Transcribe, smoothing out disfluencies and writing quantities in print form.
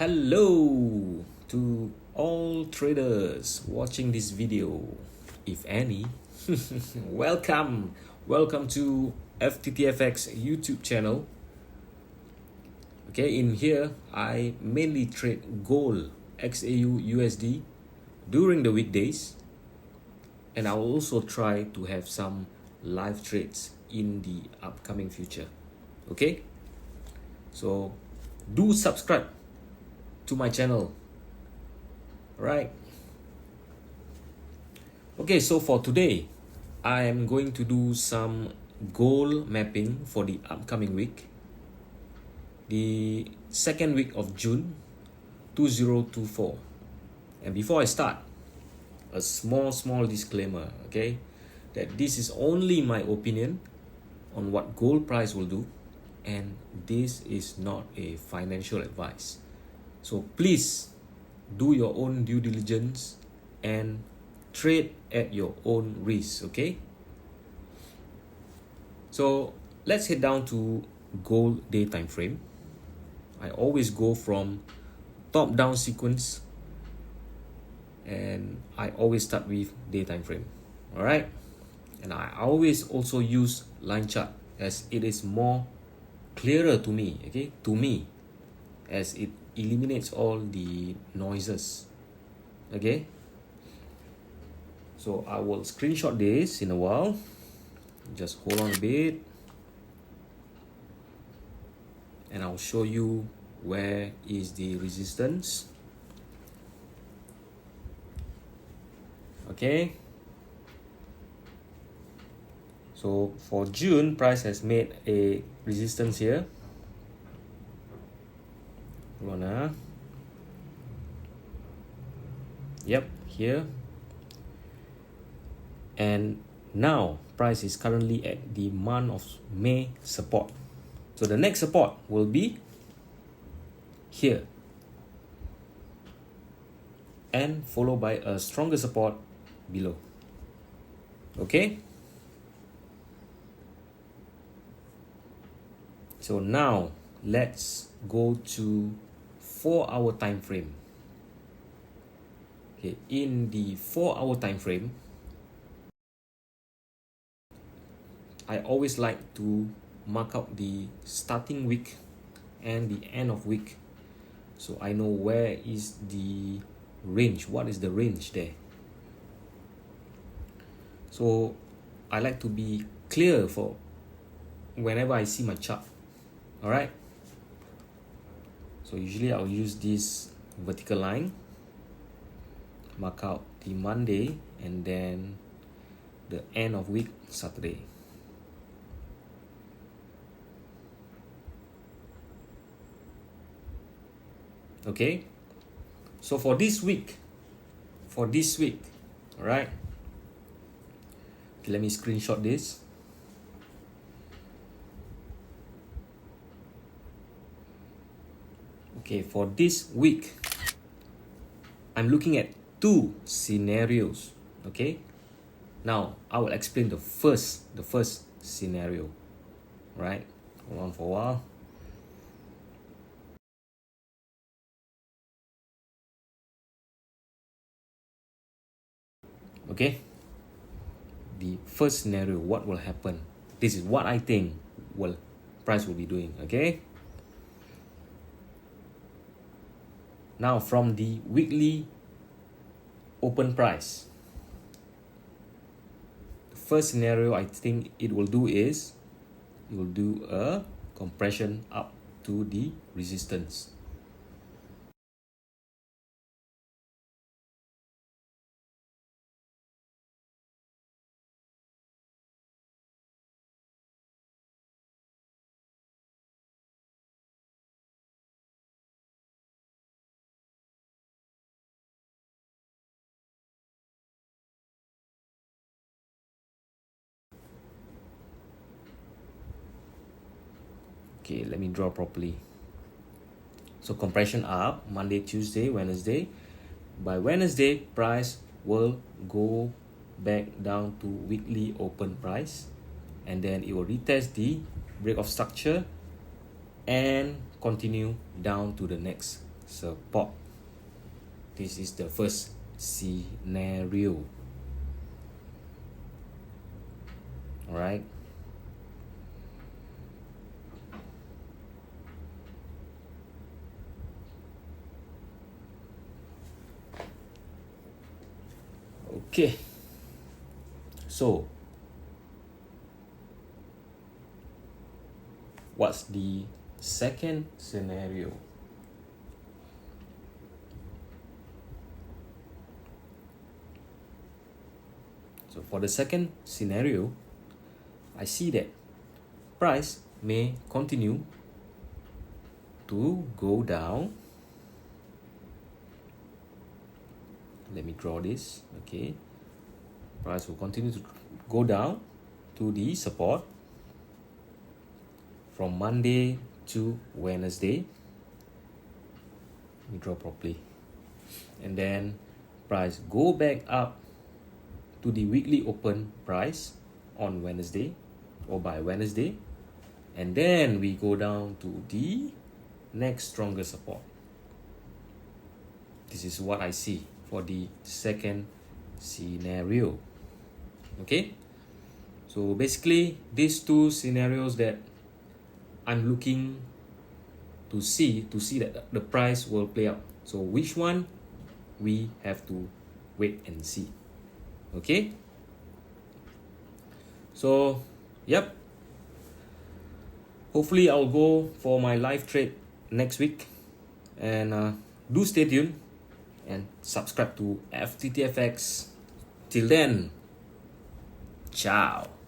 Hello to all traders watching this video, if any. Welcome to FTTFX YouTube channel. Okay, in here I mainly trade gold XAUUSD during the weekdays, and I will also try to have some live trades in the upcoming future. Okay, so do subscribe to my channel. Right. Okay, so for today I am going to do some goal mapping for the upcoming week, the second week of June 2024. And before I start, a small disclaimer, okay, that this is only my opinion on what gold price will do, and this is not a financial advice. So please do your own due diligence and trade at your own risk, okay? So let's head down to gold day time frame. I always go from top down sequence, and I always start with day time frame. All right, and I always also use line chart as it is more clearer to me, okay, as it eliminates all the noises. Okay, so I will screenshot this in a while. Just hold on a bit, and I'll show you where is the resistance. Okay, so for June, price has made a resistance here. Yep, here. And now price is currently at the month of May support. So the next support will be here, and followed by a stronger support below. Okay, so now let's go to 4-hour time frame. Okay, in the 4-hour time frame, I always like to mark out the starting week and the end of week, so I know where is the range, what is the range there. So I like to be clear for whenever I see my chart. All right, so usually I'll use this vertical line, mark out the Monday and then the end of week Saturday. Okay, so for this week, all right, okay, let me screenshot this. Okay, for this week, I'm looking at two scenarios. Okay, now I will explain the first scenario. Right, hold on for a while. Okay, the first scenario, what will happen? This is what I think price will be doing. Okay, now from the weekly open price, the first scenario I think it will do is it will do a compression up to the resistance. Okay, let me draw properly. So compression up Monday, Tuesday, Wednesday. By Wednesday, price will go back down to weekly open price, and then it will retest the break of structure and continue down to the next support. This is the first scenario. All right. Okay. So, what's the second scenario? So for the second scenario, I see that price may continue to go down. Let me draw this. Okay, price will continue to go down to the support from Monday to Wednesday. Let me draw properly. And then price go back up to the weekly open price on Wednesday or by Wednesday, and then we go down to the next stronger support. This is what I see for the second scenario. Okay, so basically these two scenarios that I'm looking to see that the price will play out. So which one we have to wait and see. Okay, so yep, hopefully I'll go for my live trade next week, and do stay tuned and subscribe to FTTFX. Till then, ciao.